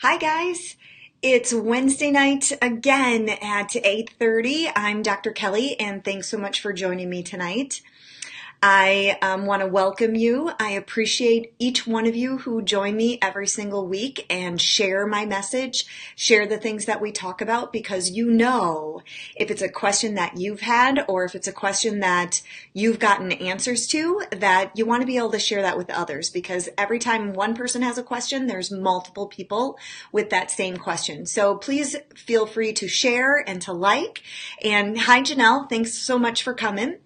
Hi guys, it's Wednesday night again at 8:30. I'm Dr. Kelly and thanks so much for joining me tonight. I want to welcome you. I appreciate each one of you who join me every single week and share my message, share the things that we talk about, because you know if it's a question that you've had or if it's a question that you've gotten answers to, that you want to be able to share that with others, because every time one person has a question, there's multiple people with that same question. So please feel free to share and to like. And hi Janelle, thanks so much for coming.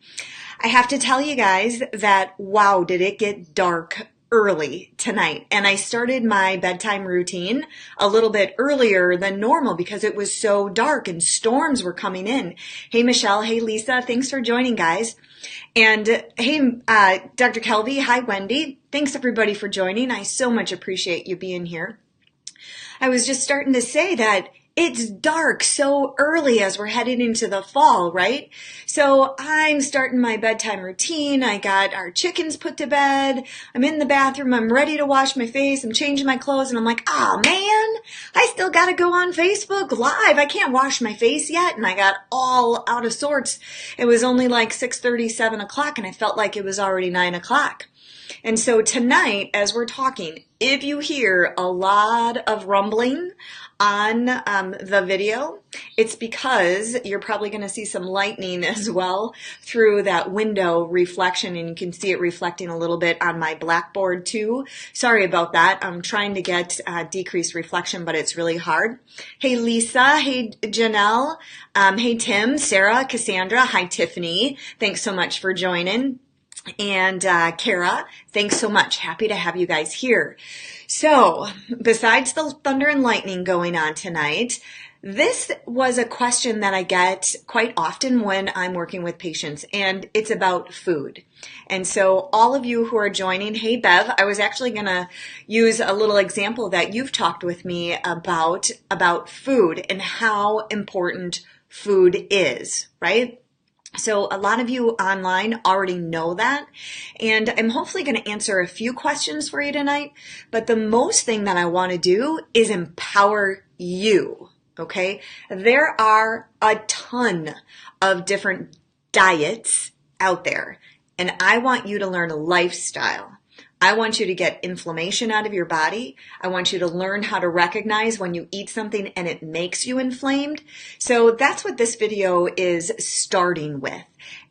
I have to tell you guys that, wow, did it get dark early tonight. And I started my bedtime routine a little bit earlier than normal because it was so dark and storms were coming in. Hey, Michelle. Hey, Lisa. Thanks for joining, guys. And hey, Dr. Kelvy. Hi, Wendy. Thanks, everybody, for joining. I so much appreciate you being here. I was just starting to say that it's dark so early as we're heading into the fall, right? So I'm starting my bedtime routine. I got our chickens put to bed. I'm in the bathroom. I'm ready to wash my face. I'm changing my clothes and I'm like, oh man, I still got to go on Facebook Live. I can't wash my face yet. And I got all out of sorts. It was only like 6:30, 7 o'clock and I felt like it was already 9 o'clock. And so tonight, as we're talking, if you hear a lot of rumbling on the video, it's because you're probably going to see some lightning as well through that window reflection, and you can see it reflecting a little bit on my blackboard too. Sorry about that. I'm trying to get decreased reflection, but it's really hard. Hey Lisa, hey Janelle, hey Tim, Sarah, Cassandra, hi Tiffany. Thanks so much for joining. And Kara, thanks so much. Happy to have you guys here. So, besides the thunder and lightning going on tonight, this was a question that I get quite often when I'm working with patients, and it's about food. And so all of you who are joining, hey Bev, I was actually going to use a little example that you've talked with me about food and how important food is, right? So a lot of you online already know that, and I'm hopefully going to answer a few questions for you tonight, but the most thing that I want to do is empower you, okay? There are a ton of different diets out there, and I want you to learn a lifestyle. I want you to get inflammation out of your body. I want you to learn how to recognize when you eat something and it makes you inflamed. So that's what this video is starting with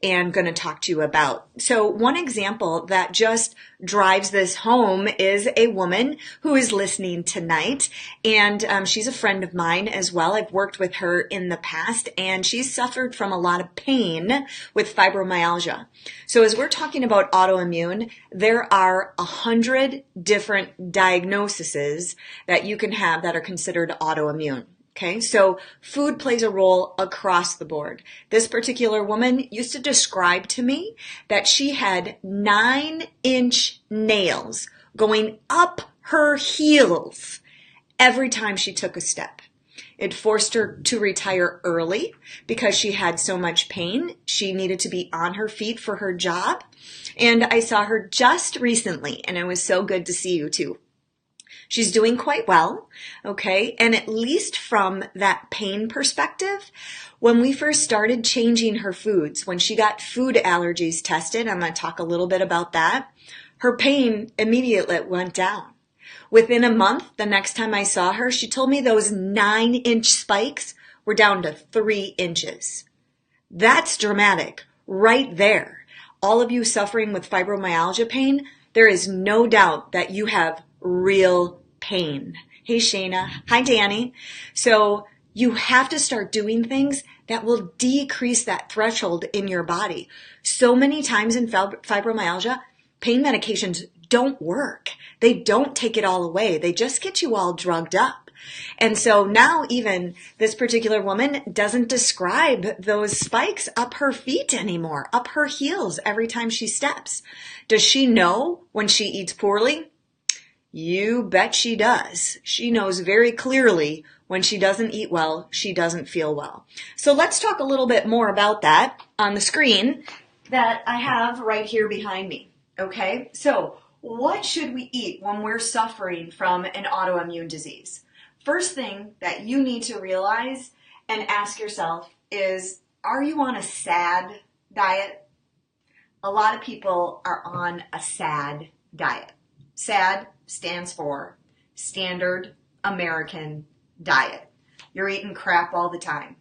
and going to talk to you about. So one example that just drives this home is a woman who is listening tonight, and she's a friend of mine as well. I've worked with her in the past, and she's suffered from a lot of pain with fibromyalgia. So as we're talking about autoimmune, there are 100 different diagnoses that you can have that are considered autoimmune. Okay, so food plays a role across the board. This particular woman used to describe to me that she had 9-inch nails going up her heels every time she took a step. It forced her to retire early because she had so much pain. She needed to be on her feet for her job. And I saw her just recently, and it was so good to see you too. She's doing quite well, okay? And at least from that pain perspective, when we first started changing her foods, when she got food allergies tested, I'm going to talk a little bit about that, her pain immediately went down. Within a month, the next time I saw her, she told me those 9-inch spikes were down to 3 inches. That's dramatic right there. All of you suffering with fibromyalgia pain, there is no doubt that you have real pain. Hey Shayna. Hi Danny. So you have to start doing things that will decrease that threshold in your body. So many times in fibromyalgia, pain medications don't work. They don't take it all away. They just get you all drugged up. And so now even this particular woman doesn't describe those spikes up her feet anymore, up her heels every time she steps. Does she know when she eats poorly? You bet she does. She knows very clearly when she doesn't eat well, she doesn't feel well. So let's talk a little bit more about that on the screen that I have right here behind me. Okay, so what should we eat when we're suffering from an autoimmune disease? First thing that you need to realize and ask yourself is, are you on a SAD diet? A lot of people are on a SAD diet. SAD stands for Standard American Diet. You're eating crap all the time,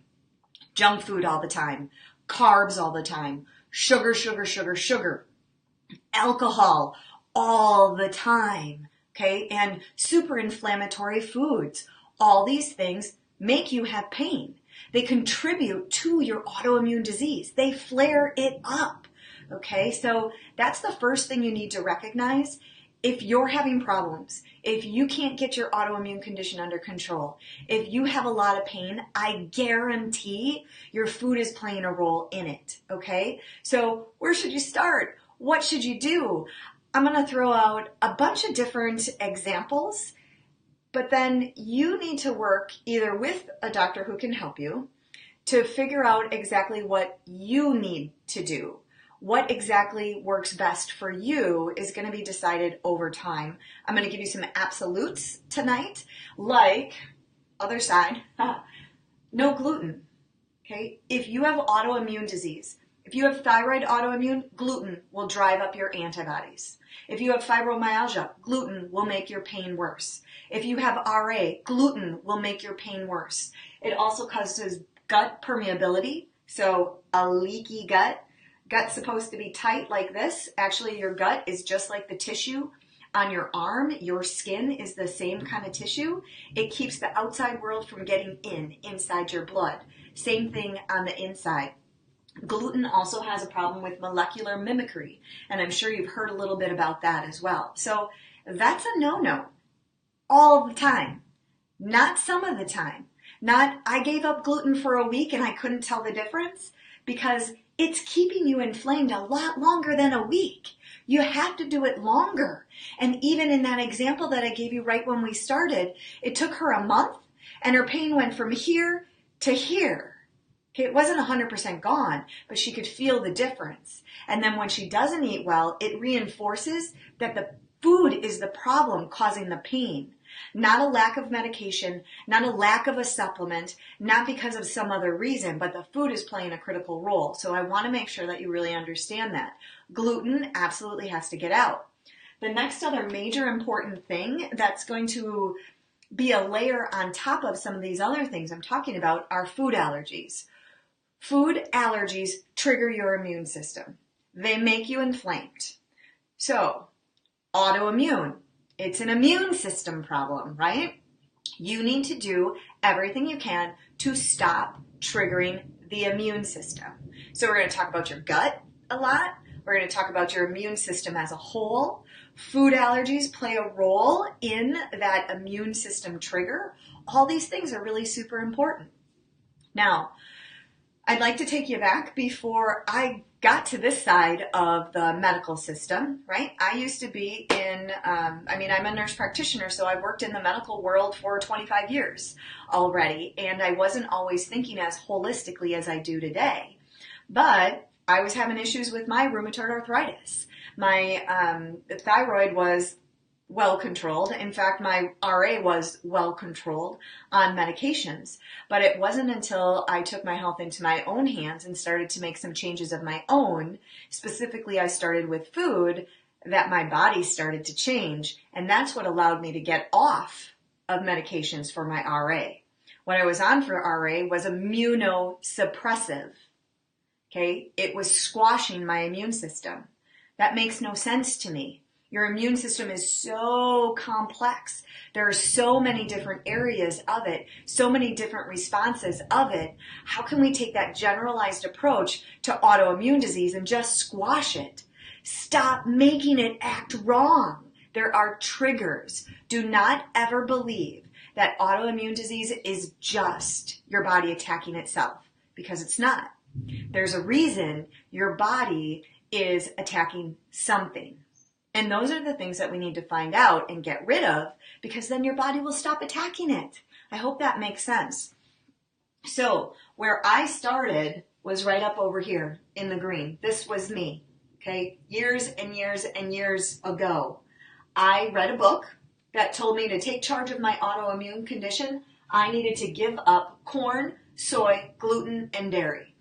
junk food all the time, carbs all the time, sugar, sugar, sugar, sugar, alcohol all the time, okay? And super inflammatory foods. All these things make you have pain. They contribute to your autoimmune disease. They flare it up, okay? So that's the first thing you need to recognize. If you're having problems, if you can't get your autoimmune condition under control, if you have a lot of pain, I guarantee your food is playing a role in it, okay? So where should you start? What should you do? I'm going to throw out a bunch of different examples, but then you need to work either with a doctor who can help you to figure out exactly what you need to do. What exactly works best for you is going to be decided over time. I'm going to give you some absolutes tonight, like, other side, no gluten, okay? If you have autoimmune disease, if you have thyroid autoimmune, gluten will drive up your antibodies. If you have fibromyalgia, gluten will make your pain worse. If you have RA, gluten will make your pain worse. It also causes gut permeability, so a leaky gut. Gut's supposed to be tight like this. Actually, your gut is just like the tissue on your arm. Your skin is the same kind of tissue. It keeps the outside world from getting inside your blood. Same thing on the inside. Gluten also has a problem with molecular mimicry, and I'm sure you've heard a little bit about that as well. So that's a no-no all the time, not some of the time. Not, I gave up gluten for a week and I couldn't tell the difference, because it's keeping you inflamed a lot longer than a week. You have to do it longer. And even in that example that I gave you right when we started, it took her a month and her pain went from here to here. Okay, it wasn't 100% gone, but she could feel the difference. And then when she doesn't eat well, it reinforces that the food is the problem causing the pain. Not a lack of medication, not a lack of a supplement, not because of some other reason, but the food is playing a critical role. So I want to make sure that you really understand that. Gluten absolutely has to get out. The next other major important thing that's going to be a layer on top of some of these other things I'm talking about are food allergies. Food allergies trigger your immune system. They make you inflamed. So, autoimmune. It's an immune system problem, right? You need to do everything you can to stop triggering the immune system. So we're going to talk about your gut a lot. We're going to talk about your immune system as a whole. Food allergies play a role in that immune system trigger. All these things are really super important. Now, I'd like to take you back before I got to this side of the medical system, right? I used to be in, I'm a nurse practitioner, so I worked in the medical world for 25 years already, and I wasn't always thinking as holistically as I do today. But I was having issues with my rheumatoid arthritis. My thyroid was well controlled. In fact, my RA was well controlled on medications. But it wasn't until I took my health into my own hands and started to make some changes of my own, specifically I started with food, that my body started to change. And that's what allowed me to get off of medications for my RA. What I was on for RA was immunosuppressive. Okay, it was squashing my immune system. That makes no sense to me. Your immune system is so complex. There are so many different areas of it, so many different responses of it. How can we take that generalized approach to autoimmune disease and just squash it? Stop making it act wrong. There are triggers. Do not ever believe that autoimmune disease is just your body attacking itself, because it's not. There's a reason your body is attacking something. And those are the things that we need to find out and get rid of, because then your body will stop attacking it. I hope that makes sense. So where I started was right up over here in the green. This was me, okay? Years and years and years ago. I read a book that told me to take charge of my autoimmune condition, I needed to give up corn, soy, gluten, and dairy.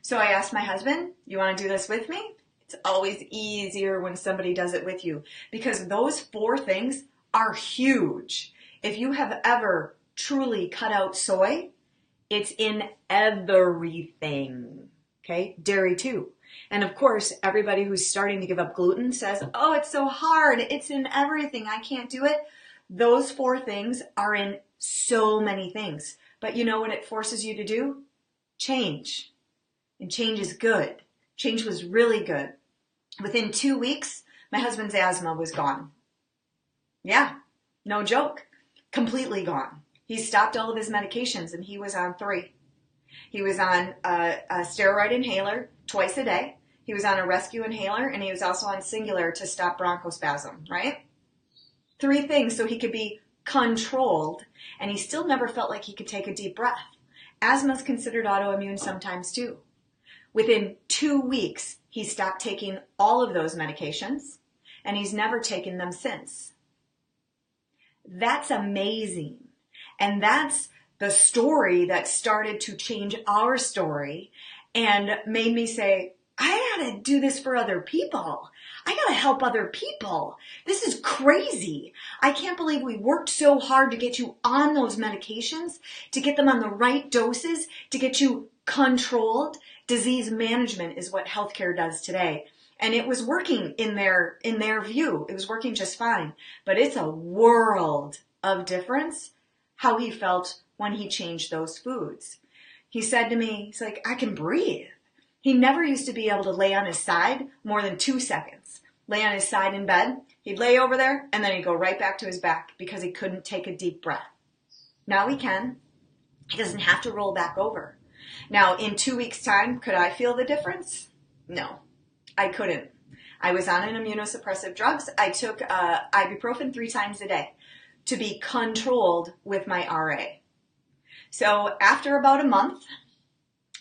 So I asked my husband, you want to do this with me? It's always easier when somebody does it with you because those 4 things are huge. If you have ever truly cut out soy, it's in everything, okay? Dairy too. And of course, everybody who's starting to give up gluten says, oh, it's so hard. It's in everything. I can't do it. Those 4 things are in so many things. But you know what it forces you to do? Change. And change is good. Change was really good. Within 2 weeks, my husband's asthma was gone. Yeah, no joke. Completely gone. He stopped all of his medications and he was on 3. He was on a steroid inhaler twice a day. He was on a rescue inhaler and he was also on Singular to stop bronchospasm, right? 3 things so he could be controlled, and he still never felt like he could take a deep breath. Asthma is considered autoimmune sometimes too. Within 2 weeks, he stopped taking all of those medications and he's never taken them since. That's amazing. And that's the story that started to change our story and made me say, I gotta do this for other people. I gotta help other people. This is crazy. I can't believe we worked so hard to get you on those medications, to get them on the right doses, to get you controlled. Disease management is what healthcare does today. And it was working in their view. It was working just fine. But it's a world of difference how he felt when he changed those foods. He said to me, he's like, I can breathe. He never used to be able to lay on his side more than 2 seconds. Lay on his side in bed. He'd lay over there and then he'd go right back to his back because he couldn't take a deep breath. Now he can. He doesn't have to roll back over. Now, in 2 weeks' time, could I feel the difference? No, I couldn't. I was on an immunosuppressive drugs. I took ibuprofen 3 times a day to be controlled with my RA. So after about a month,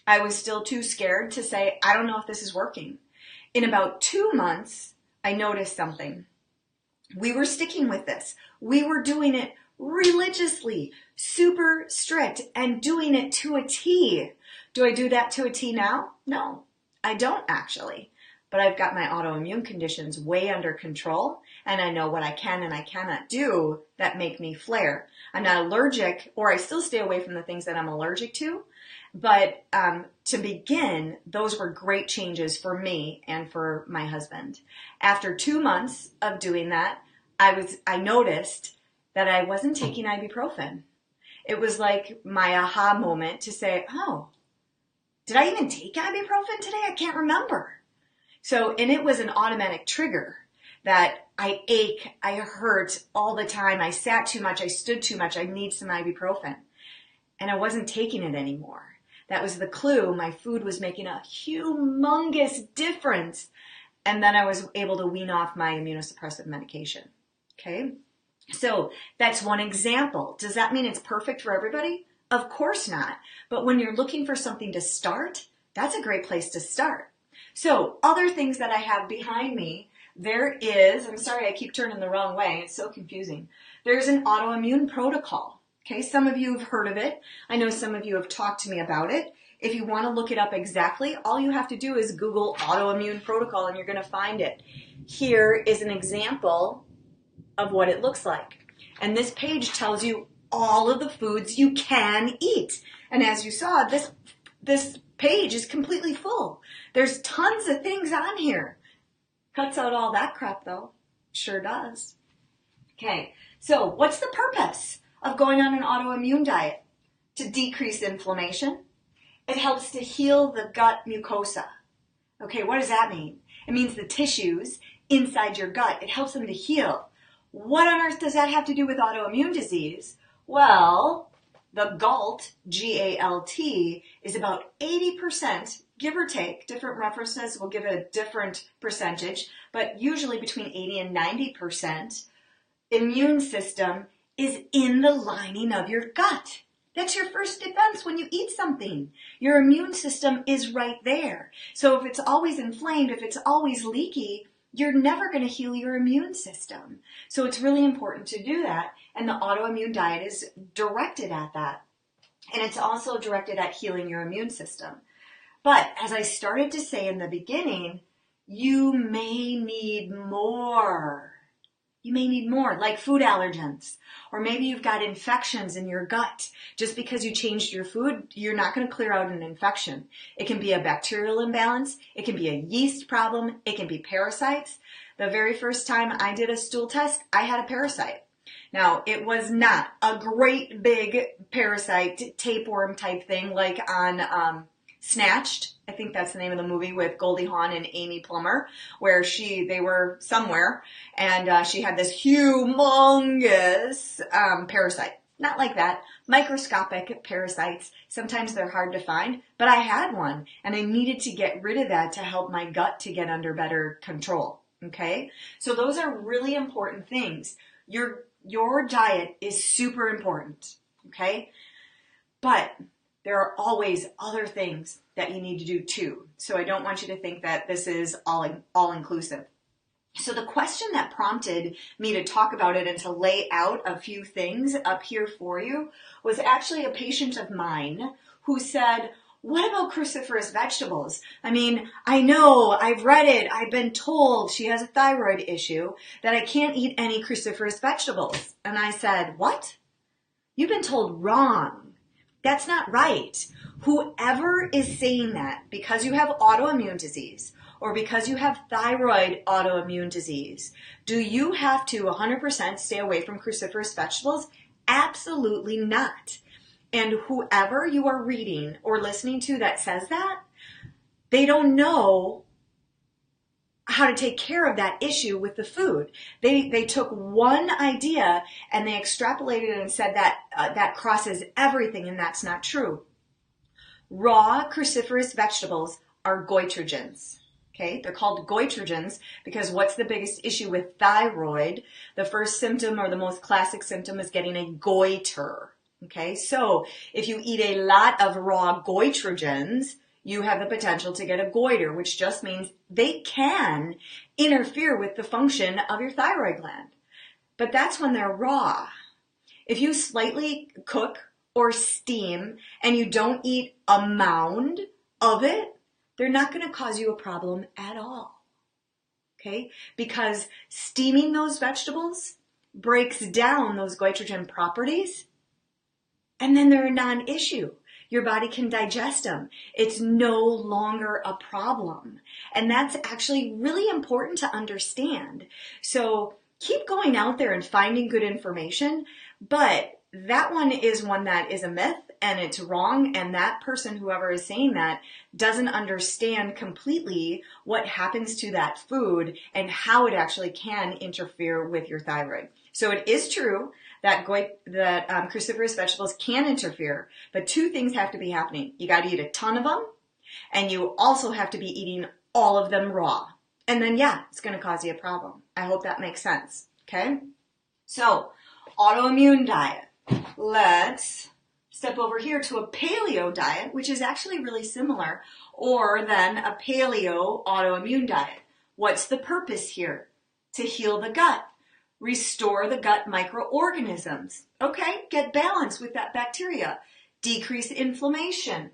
I was still too scared to say, I don't know if this is working. In about 2 months, I noticed something. We were sticking with this. We were doing it religiously, super strict, and doing it to a T. Do I do that to a T now? No, I don't actually. But I've got my autoimmune conditions way under control, and I know what I can and I cannot do that make me flare. I'm not allergic, or I still stay away from the things that I'm allergic to. But to begin, those were great changes for me and for my husband. After 2 months of doing that, I noticed that I wasn't taking ibuprofen. It was like my aha moment to say, oh, did I even take ibuprofen today? I can't remember. So, and it was an automatic trigger that I ache, I hurt all the time, I sat too much, I stood too much, I need some ibuprofen. And I wasn't taking it anymore. That was the clue. My food was making a humongous difference. And then I was able to wean off my immunosuppressive medication. Okay? So that's one example. Does that mean it's perfect for everybody? Of course not. But when you're looking for something to start, that's a great place to start. So other things that I have behind me, there is, I'm sorry I keep turning the wrong way, it's so confusing. There's an Autoimmune Protocol. Okay, some of you have heard of it. I know some of you have talked to me about it. If you want to look it up exactly, all you have to do is Google Autoimmune Protocol and you're going to find it. Here is an example of what it looks like. And this page tells you all of the foods you can eat. And as you saw, this page is completely full. There's tons of things on here. Cuts out all that crap though. Sure does. Okay, so what's the purpose of going on an autoimmune diet? To decrease inflammation. It helps to heal the gut mucosa. Okay, what does that mean? It means the tissues inside your gut. It helps them to heal. What on earth does that have to do with autoimmune disease? Well, the GALT, G-A-L-T, is about 80%, give or take. Different references will give it a different percentage, but usually between 80 and 90% immune system is in the lining of your gut. That's your first defense when you eat something. Your immune system is right there. So if it's always inflamed, if it's always leaky, you're never going to heal your immune system. So it's really important to do that. And the autoimmune diet is directed at that. And it's also directed at healing your immune system. But as I started to say in the beginning, you may need more. You may need more, like food allergens, or maybe you've got infections in your gut. Just because you changed your food, you're not going to clear out an infection. It can be a bacterial imbalance. It can be a yeast problem. It can be parasites. The very first time I did a stool test, I had a parasite. Now, it was not a great big parasite tapeworm type thing like on Snatched. I think that's the name of the movie with Goldie Hawn and Amy Plummer, where they were somewhere and she had this humongous parasite. Not like that. Microscopic parasites. Sometimes they're hard to find, but I had one and I needed to get rid of that to help my gut to get under better control. Okay? So those are really important things. Your diet is super important. Okay? But there are always other things that you need to do too. So I don't want you to think that this is all inclusive. So the question that prompted me to talk about it and to lay out a few things up here for you was actually a patient of mine who said, what about cruciferous vegetables? I mean, I know, I've read it, I've been told she has a thyroid issue that I can't eat any cruciferous vegetables. And I said, what? You've been told wrong. That's not right. Whoever is saying that because you have autoimmune disease or because you have thyroid autoimmune disease, do you have to 100% stay away from cruciferous vegetables? Absolutely not. And whoever you are reading or listening to that says that, they don't know how to take care of that issue with the food. They took one idea and they extrapolated it and said that that crosses everything, and that's not true. Raw cruciferous vegetables are goitrogens. Okay, they're called goitrogens because what's the biggest issue with thyroid? The first symptom or the most classic symptom is getting a goiter. Okay, so if you eat a lot of raw goitrogens, you have the potential to get a goiter, which just means they can interfere with the function of your thyroid gland. But that's when they're raw. If you slightly cook or steam and you don't eat a mound of it, they're not going to cause you a problem at all. Okay? Because steaming those vegetables breaks down those goitrogen properties, and then they're a non-issue. Your body can digest them. It's no longer a problem. And that's actually really important to understand. So keep going out there and finding good information, but that one is one that is a myth and it's wrong. And that person, whoever is saying that, doesn't understand completely what happens to that food and how it actually can interfere with your thyroid. So it is true that cruciferous vegetables can interfere, but two things have to be happening. You got to eat a ton of them, and you also have to be eating all of them raw. And then, yeah, it's going to cause you a problem. I hope that makes sense, okay? So, autoimmune diet. Let's step over here to a paleo diet, which is actually really similar, or then a paleo autoimmune diet. What's the purpose here? To heal the gut. Restore the gut microorganisms. Okay, get balance with that bacteria. Decrease inflammation.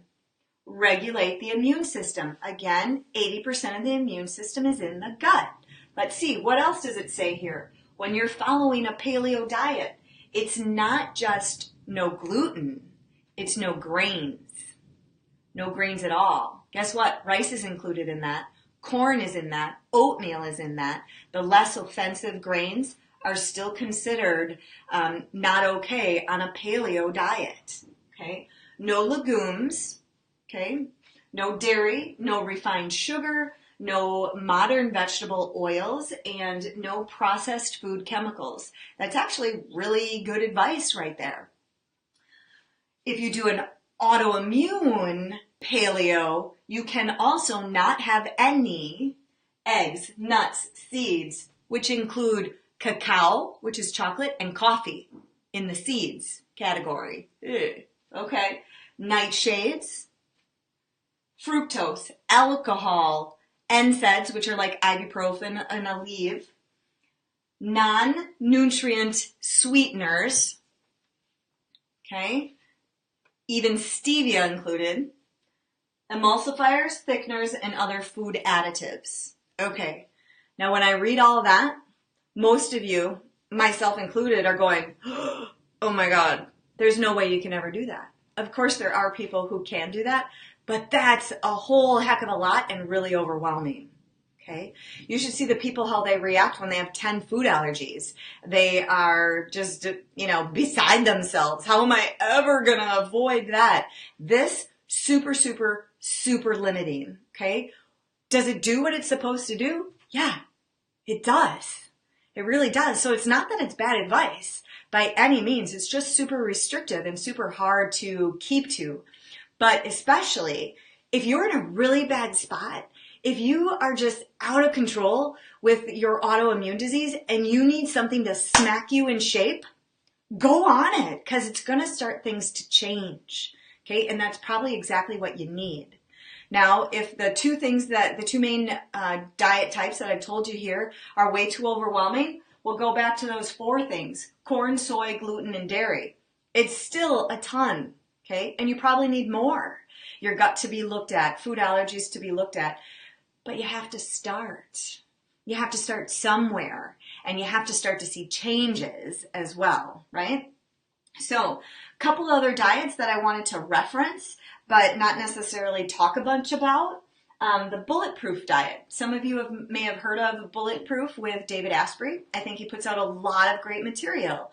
Regulate the immune system. Again, 80% of the immune system is in the gut. Let's see, what else does it say here? When you're following a paleo diet, it's not just no gluten, it's no grains. No grains at all. Guess what? Rice is included in that. Corn is in that. Oatmeal is in that. The less offensive grains are still considered not okay on a paleo diet, okay? No legumes, okay? No dairy, no refined sugar, no modern vegetable oils, and no processed food chemicals. That's actually really good advice right there. If you do an autoimmune paleo, you can also not have any eggs, nuts, seeds, which include cacao, which is chocolate, and coffee in the seeds category. Ugh. Okay. Nightshades, fructose, alcohol, NSAIDs, which are like ibuprofen and Aleve, non-nutrient sweeteners, okay, even stevia included, emulsifiers, thickeners, and other food additives. Okay, now when I read all of that, most of you, myself included, are going, oh my God, there's no way you can ever do that. Of course there are people who can do that, but that's a whole heck of a lot and really overwhelming. Okay, you should see the people, how they react when they have 10 food allergies. They are just, beside themselves. How am I ever going to avoid that? This super, super, super limiting. Okay, does it do what it's supposed to do? Yeah, it does. It really does. So it's not that it's bad advice by any means. It's just super restrictive and super hard to keep to. But especially if you're in a really bad spot, if you are just out of control with your autoimmune disease and you need something to smack you in shape, go on it, because it's going to start things to change. Okay, and that's probably exactly what you need. Now, if the two main diet types that I've told you here are way too overwhelming, we'll go back to those 4 things: corn, soy, gluten, and dairy. It's still a ton, okay? And you probably need more. Your gut to be looked at, food allergies to be looked at. But you have to start. You have to start somewhere, and you have to start to see changes as well, right? So, a couple other diets that I wanted to reference, but not necessarily talk a bunch about. The Bulletproof Diet. Some of you may have heard of Bulletproof with David Asprey. I think he puts out a lot of great material.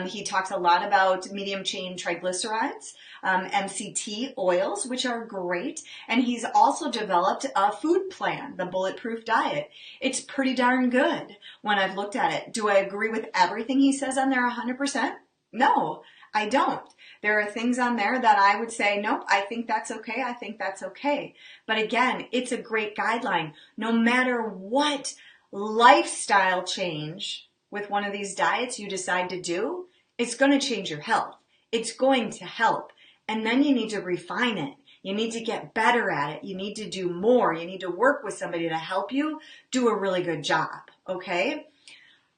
He talks a lot about medium chain triglycerides, MCT oils, which are great. And he's also developed a food plan, the Bulletproof Diet. It's pretty darn good when I've looked at it. Do I agree with everything he says on there 100%? No, I don't. There are things on there that I would say, nope, I think that's okay. I think that's okay. But again, it's a great guideline. No matter what lifestyle change with one of these diets you decide to do, it's going to change your health. It's going to help. And then you need to refine it. You need to get better at it. You need to do more. You need to work with somebody to help you do a really good job. Okay?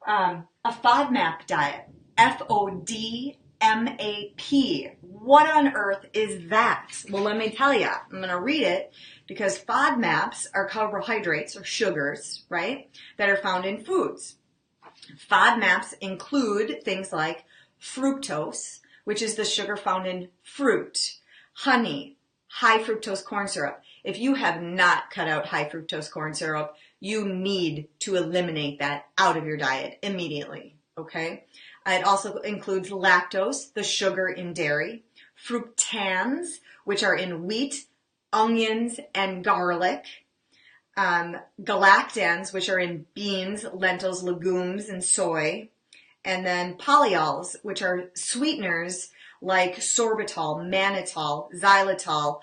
A FODMAP diet. FODMAP. What on earth is that? Well, let me tell you. I'm going to read it because FODMAPs are carbohydrates or sugars, right, that are found in foods. FODMAPs include things like fructose, which is the sugar found in fruit, honey, high fructose corn syrup. If you have not cut out high fructose corn syrup, you need to eliminate that out of your diet immediately, okay? It also includes lactose, the sugar in dairy, fructans, which are in wheat, onions, and garlic, galactans, which are in beans, lentils, legumes, and soy, and then polyols, which are sweeteners like sorbitol, mannitol, xylitol,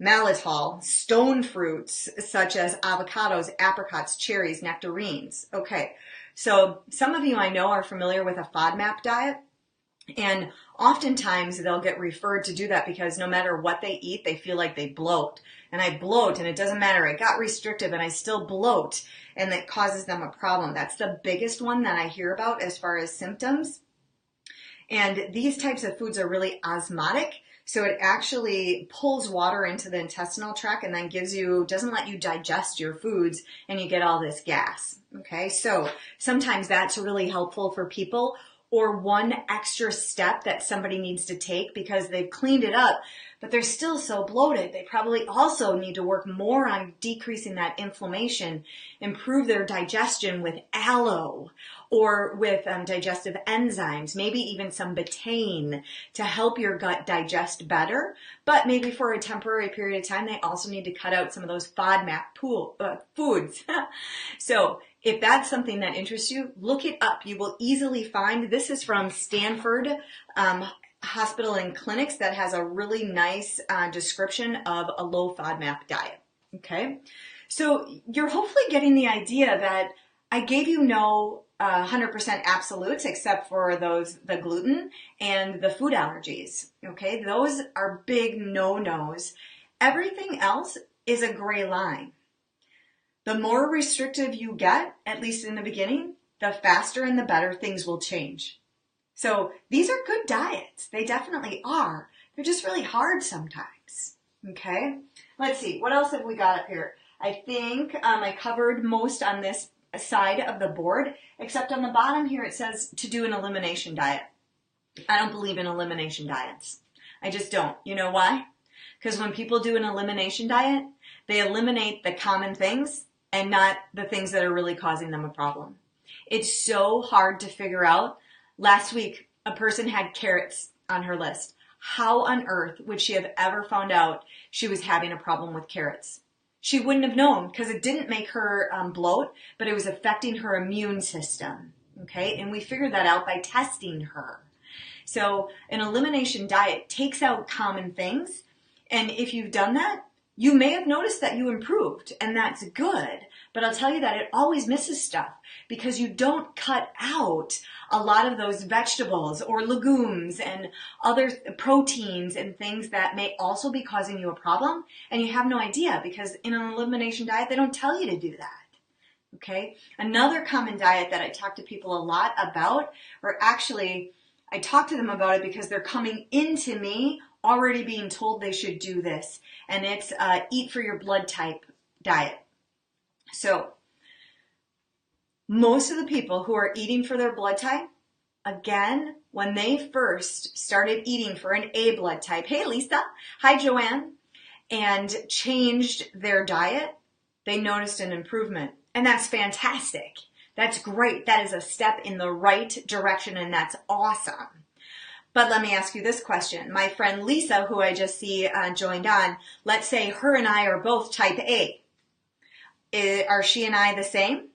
maltitol, stone fruits such as avocados, apricots, cherries, nectarines. Okay, so some of you I know are familiar with a FODMAP diet, and oftentimes they'll get referred to do that because no matter what they eat, they feel like they bloat. And I bloat, and it doesn't matter. I got restrictive, and I still bloat, and that causes them a problem. That's the biggest one that I hear about as far as symptoms. And these types of foods are really osmotic, so it actually pulls water into the intestinal tract and then doesn't let you digest your foods, and you get all this gas. Okay, so sometimes that's really helpful for people, or one extra step that somebody needs to take because they've cleaned it up, but they're still so bloated. They probably also need to work more on decreasing that inflammation, improve their digestion with aloe or with digestive enzymes, maybe even some betaine to help your gut digest better. But maybe for a temporary period of time, they also need to cut out some of those FODMAP foods. So if that's something that interests you, look it up. You will easily find, this is from Stanford Hospital and Clinics that has a really nice description of a low FODMAP diet. Okay, so you're hopefully getting the idea that I gave you no 100% absolutes except for the gluten and the food allergies. Okay, those are big no-nos. Everything else is a gray line. The more restrictive you get, at least in the beginning, the faster and the better things will change. So these are good diets. They definitely are. They're just really hard sometimes. Okay, let's see. What else have we got up here? I think I covered most on this side of the board, except on the bottom here it says to do an elimination diet. I don't believe in elimination diets. I just don't. You know why? Because when people do an elimination diet, they eliminate the common things and not the things that are really causing them a problem. It's so hard to figure out. Last week, a person had carrots on her list. How on earth would she have ever found out she was having a problem with carrots? She wouldn't have known because it didn't make her bloat, but it was affecting her immune system. Okay, and we figured that out by testing her. So an elimination diet takes out common things, and if you've done that, you may have noticed that you improved, and that's good. But I'll tell you that it always misses stuff because you don't cut out a lot of those vegetables or legumes and other proteins and things that may also be causing you a problem, and you have no idea because in an elimination diet, they don't tell you to do that. Okay? Another common diet that I talk to people a lot about, or actually I talk to them about it because they're coming into me already being told they should do this, and it's eat for your blood type diet. So most of the people who are eating for their blood type, again, when they first started eating for an A blood type, hey Lisa, hi Joanne, and changed their diet, they noticed an improvement. And that's fantastic. That's great. That is a step in the right direction, and that's awesome. But let me ask you this question. My friend Lisa, who I just see joined on, let's say her and I are both type A. Are she and I the same?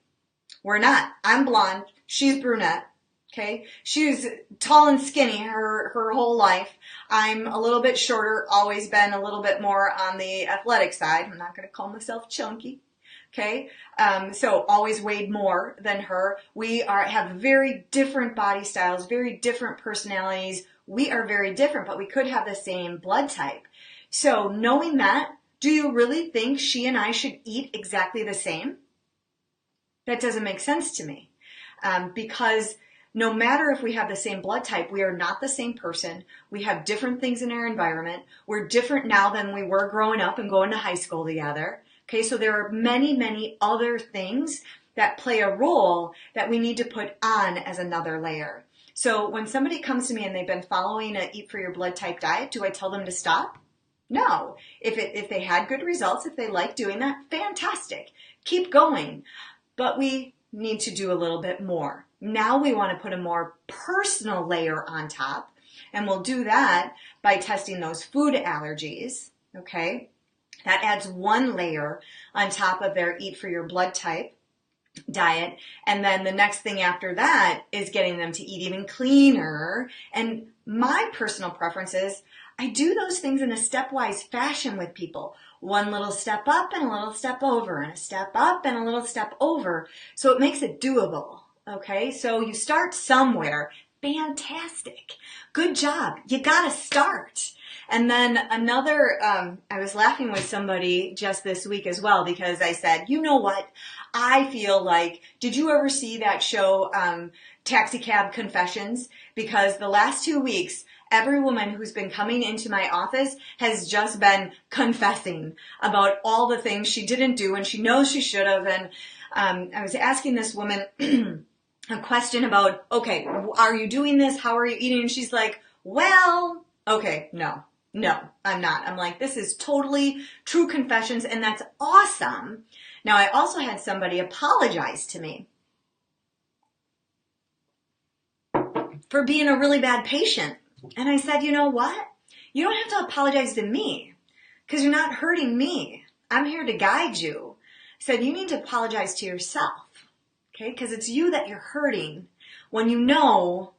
We're not. I'm blonde. She's brunette. Okay. She's tall and skinny her whole life. I'm a little bit shorter, always been a little bit more on the athletic side. I'm not going to call myself chunky. Okay. So always weighed more than her. We have very different body styles, very different personalities. We are very different, but we could have the same blood type. So knowing that, do you really think she and I should eat exactly the same? That doesn't make sense to me. Because no matter if we have the same blood type, we are not the same person. We have different things in our environment. We're different now than we were growing up and going to high school together. Okay, so there are many, many other things that play a role that we need to put on as another layer. So when somebody comes to me and they've been following a Eat for Your Blood Type diet, do I tell them to stop? No. If they had good results, if they like doing that, fantastic. Keep going. But we need to do a little bit more. Now we want to put a more personal layer on top, and we'll do that by testing those food allergies, okay? That adds one layer on top of their Eat for Your Blood Type diet, and then the next thing after that is getting them to eat even cleaner. And my personal preference is I do those things in a stepwise fashion with people. One little step up and a little step over, and a step up and a little step over. So it makes it doable, okay? So you start somewhere. Fantastic. Good job. You gotta start. And then another, I was laughing with somebody just this week as well because I said, you know what? I feel like, did you ever see that show, Taxi Cab Confessions? Because the last 2 weeks, every woman who's been coming into my office has just been confessing about all the things she didn't do and she knows she should have. And I was asking this woman a question about, okay, are you doing this? How are you eating? And she's like, well, okay, no, I'm not. I'm like, this is totally true confessions, and that's awesome. Now, I also had somebody apologize to me for being a really bad patient. And I said, you know what? You don't have to apologize to me because you're not hurting me. I'm here to guide you. I said, you need to apologize to yourself, okay? Because it's you that you're hurting when you know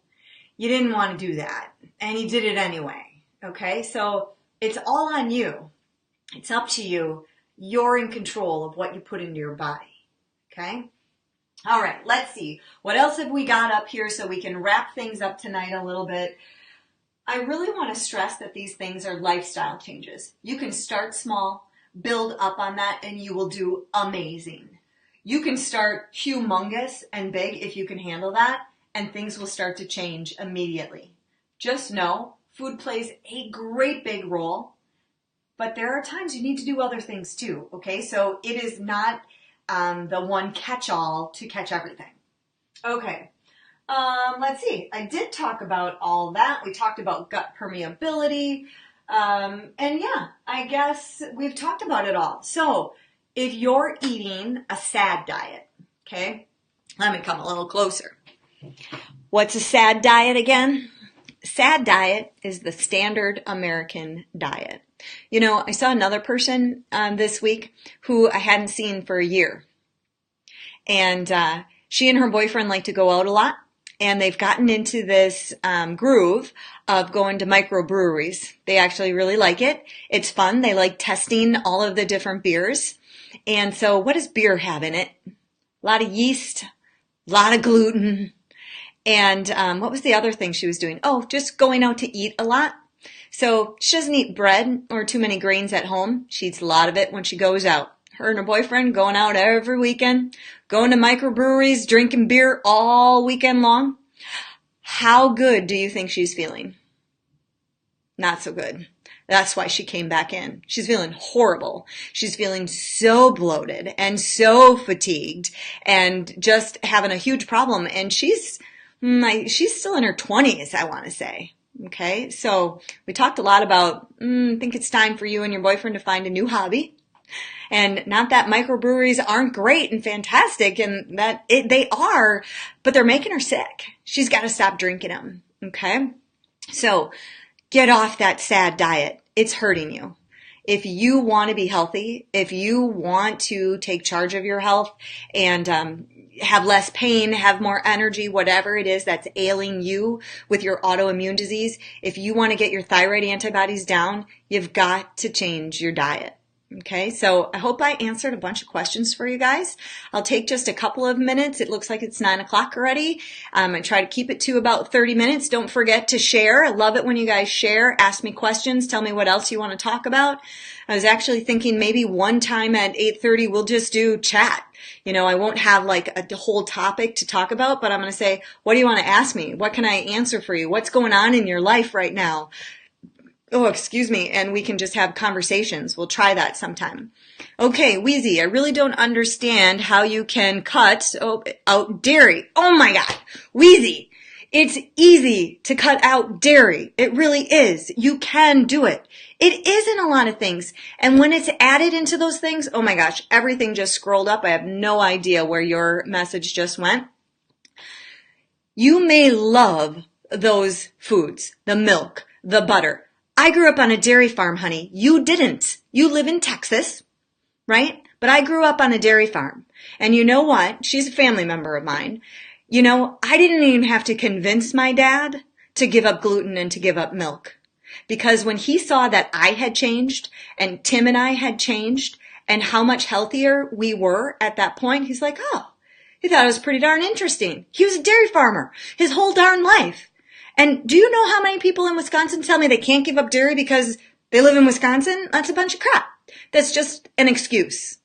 you didn't want to do that and you did it anyway, okay? So it's all on you. It's up to you. You're in control of what you put into your body, okay? All right, let's see. What else have we got up here so we can wrap things up tonight a little bit? I really want to stress that these things are lifestyle changes. You can start small, build up on that, and you will do amazing. You can start humongous and big if you can handle that, and things will start to change immediately. Just know food plays a great big role, but there are times you need to do other things too, okay? So it is not the one catch-all to catch everything. Okay, let's see. I did talk about all that. We talked about gut permeability, and yeah, I guess we've talked about it all. So if you're eating a SAD diet, okay, let me come a little closer. What's a SAD diet again? SAD diet is the standard American diet. You know, I saw another person this week who I hadn't seen for a year. And she and her boyfriend like to go out a lot. And they've gotten into this groove of going to microbreweries. They actually really like it. It's fun. They like testing all of the different beers. And so what does beer have in it? A lot of yeast, a lot of gluten. And what was the other thing she was doing? Oh, just going out to eat a lot. So she doesn't eat bread or too many grains at home. She eats a lot of it when she goes out. Her and her boyfriend going out every weekend, going to microbreweries, drinking beer all weekend long. How good do you think she's feeling? Not so good. That's why she came back in. She's feeling horrible. She's feeling so bloated and so fatigued and just having a huge problem. And she's still in her 20s, I want to say. Okay, so we talked a lot about, I think it's time for you and your boyfriend to find a new hobby. And not that microbreweries aren't great and fantastic, and they are, but they're making her sick. She's got to stop drinking them, okay? So get off that SAD diet. It's hurting you. If you want to be healthy, if you want to take charge of your health and have less pain, have more energy, whatever it is that's ailing you with your autoimmune disease, if you want to get your thyroid antibodies down, you've got to change your diet. Okay, so I hope I answered a bunch of questions for you guys. I'll take just a couple of minutes. It looks like it's 9 o'clock already. I try to keep it to about 30 minutes. Don't forget to share. I love it when you guys share. Ask me questions. Tell me what else you want to talk about. I was actually thinking maybe one time at 8:30 we'll just do chat. You know, I won't have like a whole topic to talk about, but I'm going to say, what do you want to ask me? What can I answer for you? What's going on in your life right now? Oh, excuse me, and we can just have conversations. We'll try that sometime. Okay, Wheezy, I really don't understand how you can cut out dairy. Oh my God, Wheezy, it's easy to cut out dairy. It really is. You can do it. It is in a lot of things. And when it's added into those things, oh my gosh, everything just scrolled up. I have no idea where your message just went. You may love those foods, the milk, the butter. I grew up on a dairy farm, honey. You didn't. You live in Texas, right? But I grew up on a dairy farm. And you know what? She's a family member of mine. You know, I didn't even have to convince my dad to give up gluten and to give up milk. Because when he saw that I had changed and Tim and I had changed and how much healthier we were at that point, he's like, oh, he thought it was pretty darn interesting. He was a dairy farmer his whole darn life. And do you know how many people in Wisconsin tell me they can't give up dairy because they live in Wisconsin? That's a bunch of crap. That's just an excuse.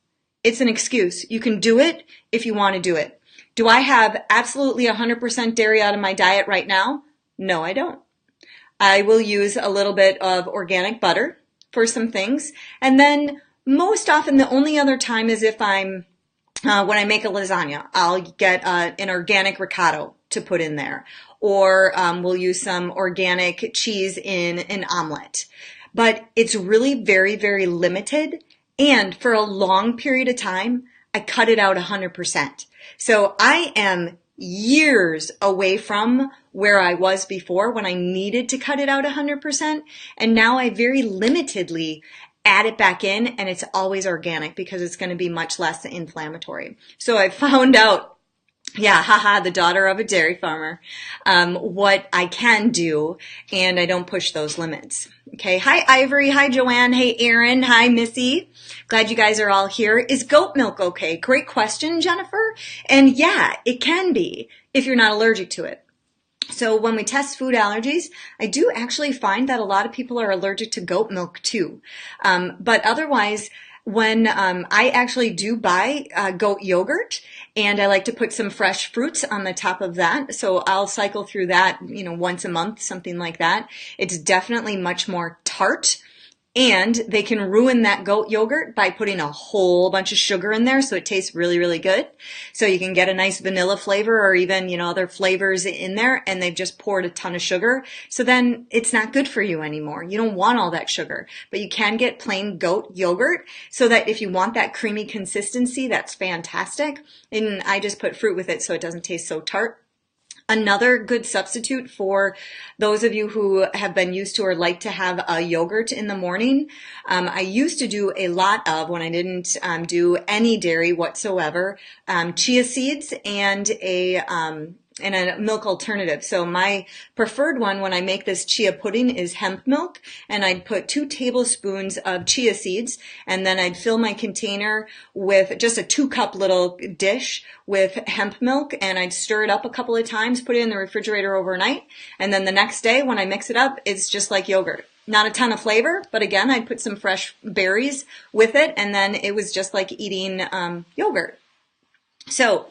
It's an excuse. You can do it if you want to do it. Do I have absolutely 100% dairy out of my diet right now? No, I don't. I will use a little bit of organic butter for some things. And then most often the only other time is if when I make a lasagna, I'll get an organic ricotta to put in there. Or we'll use some organic cheese in an omelet. But it's really very, very limited. And for a long period of time, I cut it out 100%. So I am years away from where I was before when I needed to cut it out 100%. And now I very limitedly add it back in, and it's always organic because it's going to be much less inflammatory. So I found out, yeah, haha, the daughter of a dairy farmer, what I can do, and I don't push those limits. Okay, hi Ivory, hi Joanne, hey Erin, hi Missy. Glad you guys are all here. Is goat milk okay? Great question, Jennifer. And yeah, it can be if you're not allergic to it. So when we test food allergies, I do actually find that a lot of people are allergic to goat milk too. But otherwise, when I actually do buy goat yogurt, and I like to put some fresh fruits on the top of that. So I'll cycle through that, once a month, something like that. It's definitely much more tart. And they can ruin that goat yogurt by putting a whole bunch of sugar in there, so it tastes really, really good. So you can get a nice vanilla flavor or even, other flavors in there, and they've just poured a ton of sugar. So then it's not good for you anymore. You don't want all that sugar, but you can get plain goat yogurt, so that if you want that creamy consistency, that's fantastic. And I just put fruit with it so it doesn't taste so tart. Another good substitute for those of you who have been used to or like to have a yogurt in the morning, I used to do a lot of, when I didn't do any dairy whatsoever, chia seeds and a milk alternative. So my preferred one when I make this chia pudding is hemp milk, and I'd put 2 tablespoons of chia seeds, and then I'd fill my container with just a 2-cup little dish with hemp milk, and I'd stir it up a couple of times, put it in the refrigerator overnight, and then the next day when I mix it up, it's just like yogurt. Not a ton of flavor, but again, I'd put some fresh berries with it, and then it was just like eating yogurt. So,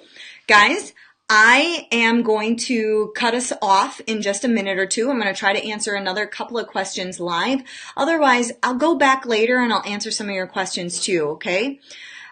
guys, I am going to cut us off in just a minute or two. I'm going to try to answer another couple of questions live. Otherwise, I'll go back later and I'll answer some of your questions too, okay?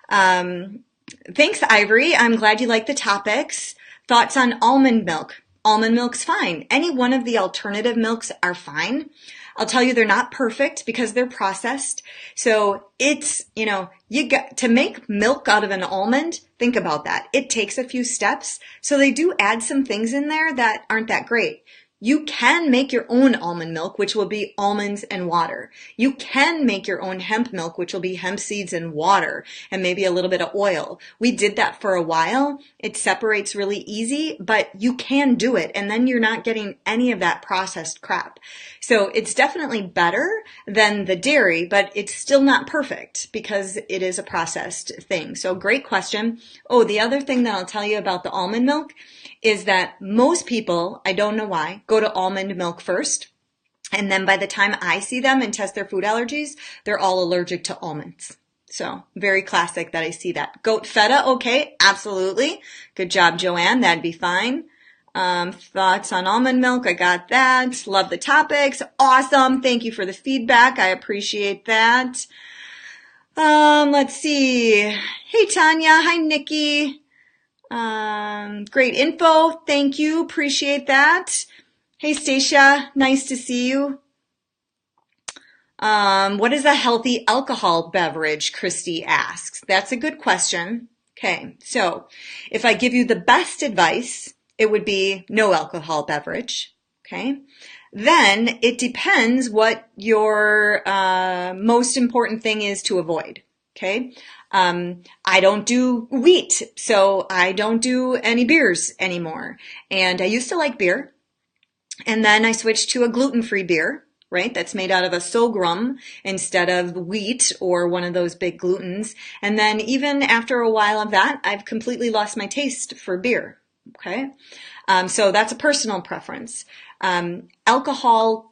Thanks, Ivory. I'm glad you like the topics. Thoughts on almond milk? Almond milk's fine. Any one of the alternative milks are fine. I'll tell you they're not perfect because they're processed. So it's, you got to make milk out of an almond. Think about that. It takes a few steps. So they do add some things in there that aren't that great. You can make your own almond milk, which will be almonds and water. You can make your own hemp milk, which will be hemp seeds and water and maybe a little bit of oil. We did that for a while. It separates really easy, but you can do it. And then you're not getting any of that processed crap. So it's definitely better than the dairy, but it's still not perfect because it is a processed thing. So great question. Oh, the other thing that I'll tell you about the almond milk is that most people, I don't know why, go to almond milk first. And then by the time I see them and test their food allergies, they're all allergic to almonds. So very classic that I see that. Goat feta, okay, absolutely. Good job, Joanne, that'd be fine. Thoughts on almond milk, I got that. Love the topics, awesome. Thank you for the feedback, I appreciate that. Let's see. Hey, Tanya, hi, Nikki. Great info. Thank you. Appreciate that. Hey, Stacia. Nice to see you. What is a healthy alcohol beverage? Christy asks. That's a good question. Okay. So if I give you the best advice, it would be no alcohol beverage. Okay. Then it depends what your, most important thing is to avoid. Okay. I don't do wheat, so I don't do any beers anymore. And I used to like beer. And then I switched to a gluten-free beer, right? That's made out of a sorghum instead of wheat or one of those big glutens. And then even after a while of that, I've completely lost my taste for beer. Okay. So that's a personal preference. Alcohol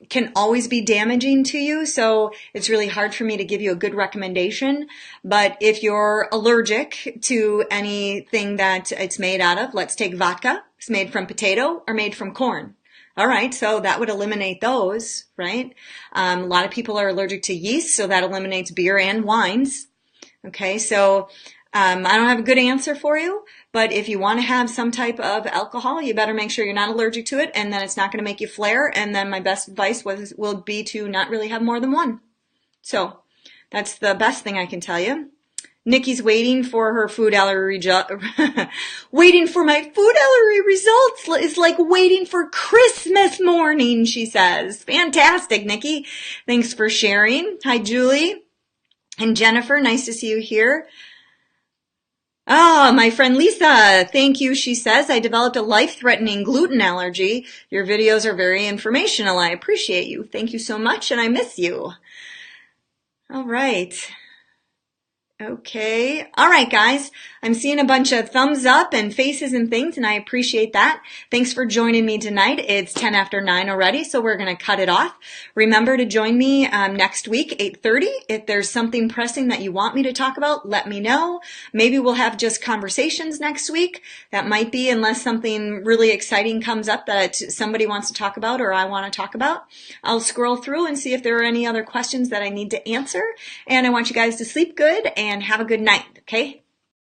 can always be damaging to you, so it's really hard for me to give you a good recommendation. But if you're allergic to anything that it's made out of, let's take vodka. It's made from potato or made from corn. All right, so that would eliminate those, right? A lot of people are allergic to yeast, so that eliminates beer and wines. Okay, so I don't have a good answer for you, but if you want to have some type of alcohol, you better make sure you're not allergic to it, and then it's not going to make you flare. And then my best advice will be to not really have more than one. So that's the best thing I can tell you. Nikki's waiting for her food allergy waiting for my food allergy results is like waiting for Christmas morning, she says. Fantastic, Nikki. Thanks for sharing. Hi, Julie and Jennifer. Nice to see you here. Ah, my friend Lisa, thank you, she says. I developed a life-threatening gluten allergy. Your videos are very informational. I appreciate you. Thank you so much, and I miss you. All right. Okay. All right, guys. I'm seeing a bunch of thumbs up and faces and things, and I appreciate that. Thanks for joining me tonight. It's 10 after 9 already, so we're going to cut it off. Remember to join me next week, 8:30. If there's something pressing that you want me to talk about, let me know. Maybe we'll have just conversations next week. That might be, unless something really exciting comes up that somebody wants to talk about or I want to talk about. I'll scroll through and see if there are any other questions that I need to answer. And I want you guys to sleep good and have a good night, okay?